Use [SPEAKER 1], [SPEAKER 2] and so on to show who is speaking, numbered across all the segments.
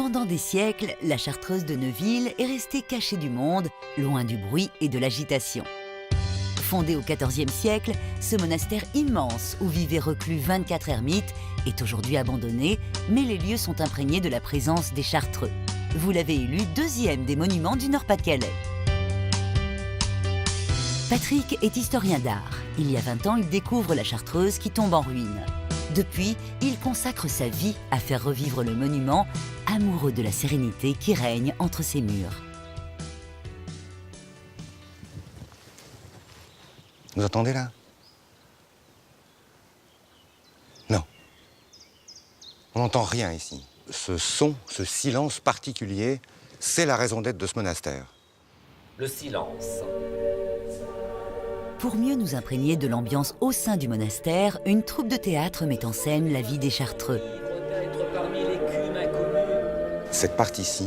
[SPEAKER 1] Pendant des siècles, la Chartreuse de Neuville est restée cachée du monde, loin du bruit et de l'agitation. Fondé au XIVe siècle, ce monastère immense où vivaient reclus 24 ermites est aujourd'hui abandonné, mais les lieux sont imprégnés de la présence des Chartreux. Vous l'avez élu deuxième des monuments du Nord-Pas-de-Calais. Patrick est historien d'art. Il y a 20 ans, il découvre la Chartreuse qui tombe en ruine. Depuis, il consacre sa vie à faire revivre le monument, amoureux de la sérénité qui règne entre ses murs.
[SPEAKER 2] Vous entendez là? Non. On n'entend rien ici. Ce son, ce silence particulier, c'est la raison d'être de ce monastère.
[SPEAKER 3] Le silence.
[SPEAKER 1] Pour mieux nous imprégner de l'ambiance au sein du monastère, une troupe de théâtre met en scène la vie des Chartreux.
[SPEAKER 2] Cette partie-ci,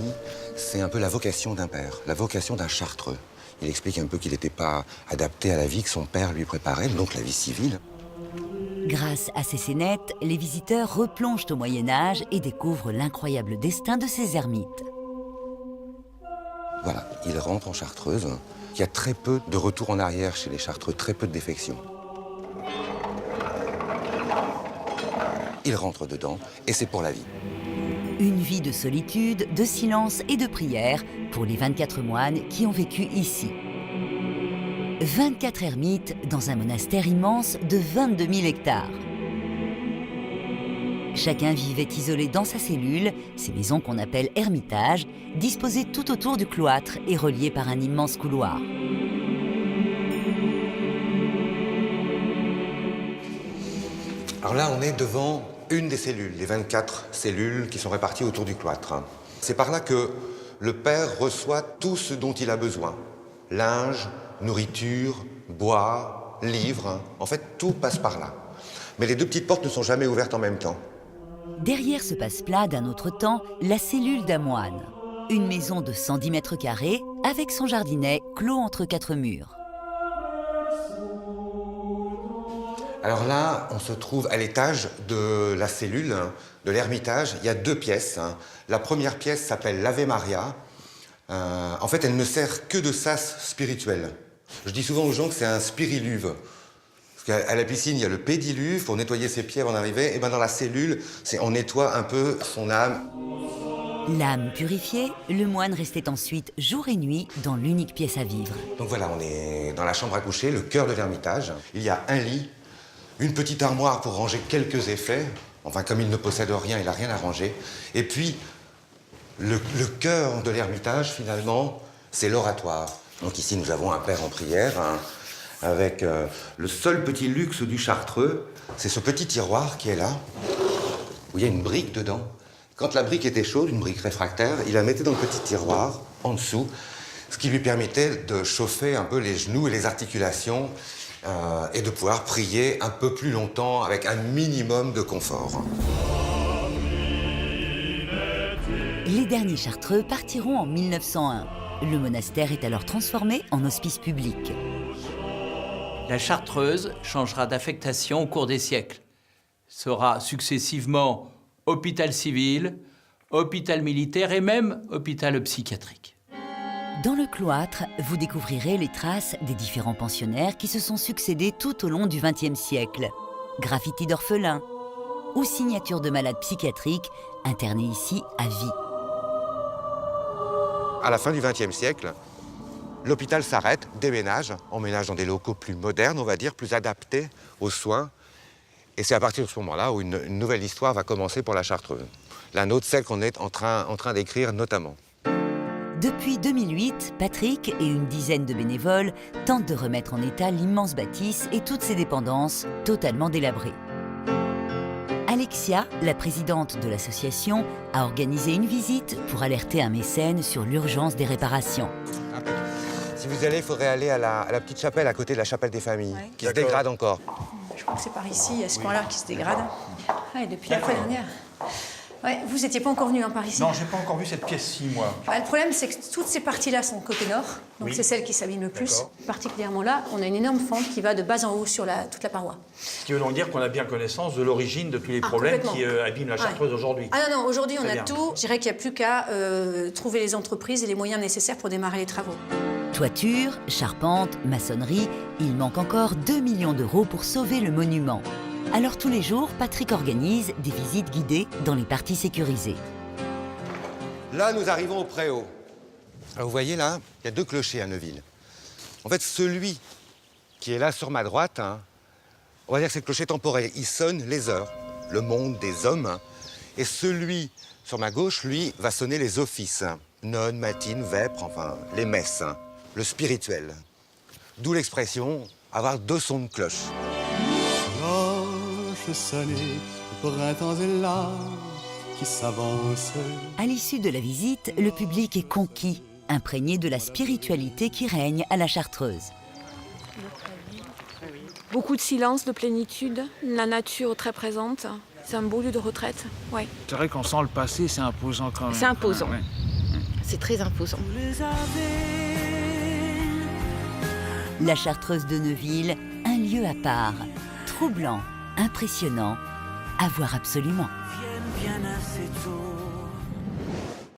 [SPEAKER 2] c'est un peu la vocation d'un père, la vocation d'un Chartreux. Il explique un peu qu'il n'était pas adapté à la vie que son père lui préparait, donc la vie civile.
[SPEAKER 1] Grâce à ces scénettes, les visiteurs replongent au Moyen-Âge et découvrent l'incroyable destin de ces ermites.
[SPEAKER 2] Voilà, il rentre en Chartreuse. Il y a très peu de retour en arrière chez les Chartreux, très peu de défections. Il rentre dedans et c'est pour la vie.
[SPEAKER 1] Une vie de solitude, de silence et de prière pour les 24 moines qui ont vécu ici. 24 ermites dans un monastère immense de 22 000 hectares. Chacun vivait isolé dans sa cellule, ces maisons qu'on appelle ermitages, disposées tout autour du cloître et reliées par un immense couloir.
[SPEAKER 2] Alors là, on est devant une des cellules, les 24 cellules qui sont réparties autour du cloître. C'est par là que le père reçoit tout ce dont il a besoin. Linge, nourriture, bois, livres. En fait, tout passe par là. Mais les deux petites portes ne sont jamais ouvertes en même temps.
[SPEAKER 1] Derrière ce passe-plat d'un autre temps, la cellule d'un moine. Une maison de 110 mètres carrés, avec son jardinet clos entre 4 murs.
[SPEAKER 2] Alors là, on se trouve à l'étage de la cellule, de l'ermitage. Il y a deux pièces. La première pièce s'appelle l'Ave Maria. En fait, elle ne sert que de sas spirituel. Je dis souvent aux gens que c'est un spiriluve. Parce qu'à la piscine, il y a le pédiluve pour nettoyer ses pieds avant d'arriver. Et bien dans la cellule, on nettoie un peu son âme.
[SPEAKER 1] L'âme purifiée, le moine restait ensuite jour et nuit dans l'unique pièce à vivre.
[SPEAKER 2] Donc voilà, on est dans la chambre à coucher, le cœur de l'ermitage. Il y a un lit, une petite armoire pour ranger quelques effets. Enfin, comme il ne possède rien, il n'a rien à ranger. Et puis, le cœur de l'ermitage, finalement, c'est l'oratoire. Donc ici, nous avons un père en prière, avec le seul petit luxe du Chartreux, c'est ce petit tiroir qui est là, où il y a une brique dedans. Quand la brique était chaude, une brique réfractaire, il la mettait dans le petit tiroir, en dessous, ce qui lui permettait de chauffer un peu les genoux et les articulations, et de pouvoir prier un peu plus longtemps avec un minimum de confort.
[SPEAKER 1] Les derniers Chartreux partiront en 1901. Le monastère est alors transformé en hospice public.
[SPEAKER 3] La Chartreuse changera d'affectation au cours des siècles. Sera successivement hôpital civil, hôpital militaire et même hôpital psychiatrique.
[SPEAKER 1] Dans le cloître, vous découvrirez les traces des différents pensionnaires qui se sont succédés tout au long du XXe siècle. Graffitis d'orphelins ou signatures de malades psychiatriques internés ici à vie.
[SPEAKER 2] À la fin du XXe siècle, l'hôpital s'arrête, déménage, emménage dans des locaux plus modernes, on va dire, plus adaptés aux soins. Et c'est à partir de ce moment-là où une nouvelle histoire va commencer pour la Chartreuse. La nôtre, celle qu'on est en train d'écrire notamment.
[SPEAKER 1] Depuis 2008, Patrick et une dizaine de bénévoles tentent de remettre en état l'immense bâtisse et toutes ses dépendances totalement délabrées. Alexia, la présidente de l'association, a organisé une visite pour alerter un mécène sur l'urgence des réparations.
[SPEAKER 2] Si vous allez, il faudrait aller à la petite chapelle à côté de la chapelle des familles, qui se dégrade encore.
[SPEAKER 4] Je crois que c'est par ici, à ce point-là, qui se dégrade. Ah, et depuis la fois dernière. Ouais, vous n'étiez pas encore venu par ici.
[SPEAKER 5] Non, j'ai pas encore vu cette pièce-ci, moi.
[SPEAKER 4] Le problème, c'est que toutes ces parties-là sont côté nord, donc
[SPEAKER 5] Oui.
[SPEAKER 4] c'est celle qui s'abîme le plus.
[SPEAKER 5] D'accord.
[SPEAKER 4] Particulièrement là, on a une énorme fente qui va de bas en haut sur toute la paroi.
[SPEAKER 5] Ce qui veut donc dire qu'on a bien connaissance de l'origine de tous les problèmes
[SPEAKER 4] complètement.
[SPEAKER 5] qui abîment la Chartreuse aujourd'hui.
[SPEAKER 4] Ah non, aujourd'hui, on
[SPEAKER 5] Très
[SPEAKER 4] a
[SPEAKER 5] bien.
[SPEAKER 4] tout. Je dirais qu'il n'y a plus qu'à trouver les entreprises et les moyens nécessaires pour démarrer les travaux.
[SPEAKER 1] Toiture, charpente, maçonnerie, il manque encore 2 millions d'euros pour sauver le monument. Alors tous les jours, Patrick organise des visites guidées dans les parties sécurisées.
[SPEAKER 2] Là, nous arrivons au Préau. Alors, vous voyez, là, il y a 2 clochers à Neuville. En fait, celui qui est là sur ma droite, hein, on va dire que c'est le clocher temporel. Il sonne les heures, le monde des hommes. Hein. Et celui sur ma gauche, lui, va sonner les offices. Hein. Nonnes, matines, vêpres, enfin, les messes. Hein. Le spirituel. D'où l'expression avoir 2 sons de cloche.
[SPEAKER 6] Cloche sonnée, le printemps est là, qui s'avance.
[SPEAKER 1] À l'issue de la visite, le public est conquis, imprégné de la spiritualité qui règne à la Chartreuse.
[SPEAKER 7] Beaucoup de silence, de plénitude, la nature très présente. C'est un beau lieu de retraite, ouais.
[SPEAKER 8] C'est vrai qu'on sent le passé, c'est imposant quand même.
[SPEAKER 7] C'est imposant.
[SPEAKER 8] Ouais.
[SPEAKER 7] C'est très imposant.
[SPEAKER 1] La Chartreuse de Neuville, un lieu à part, troublant, impressionnant, à voir absolument.
[SPEAKER 9] Viens assez tôt.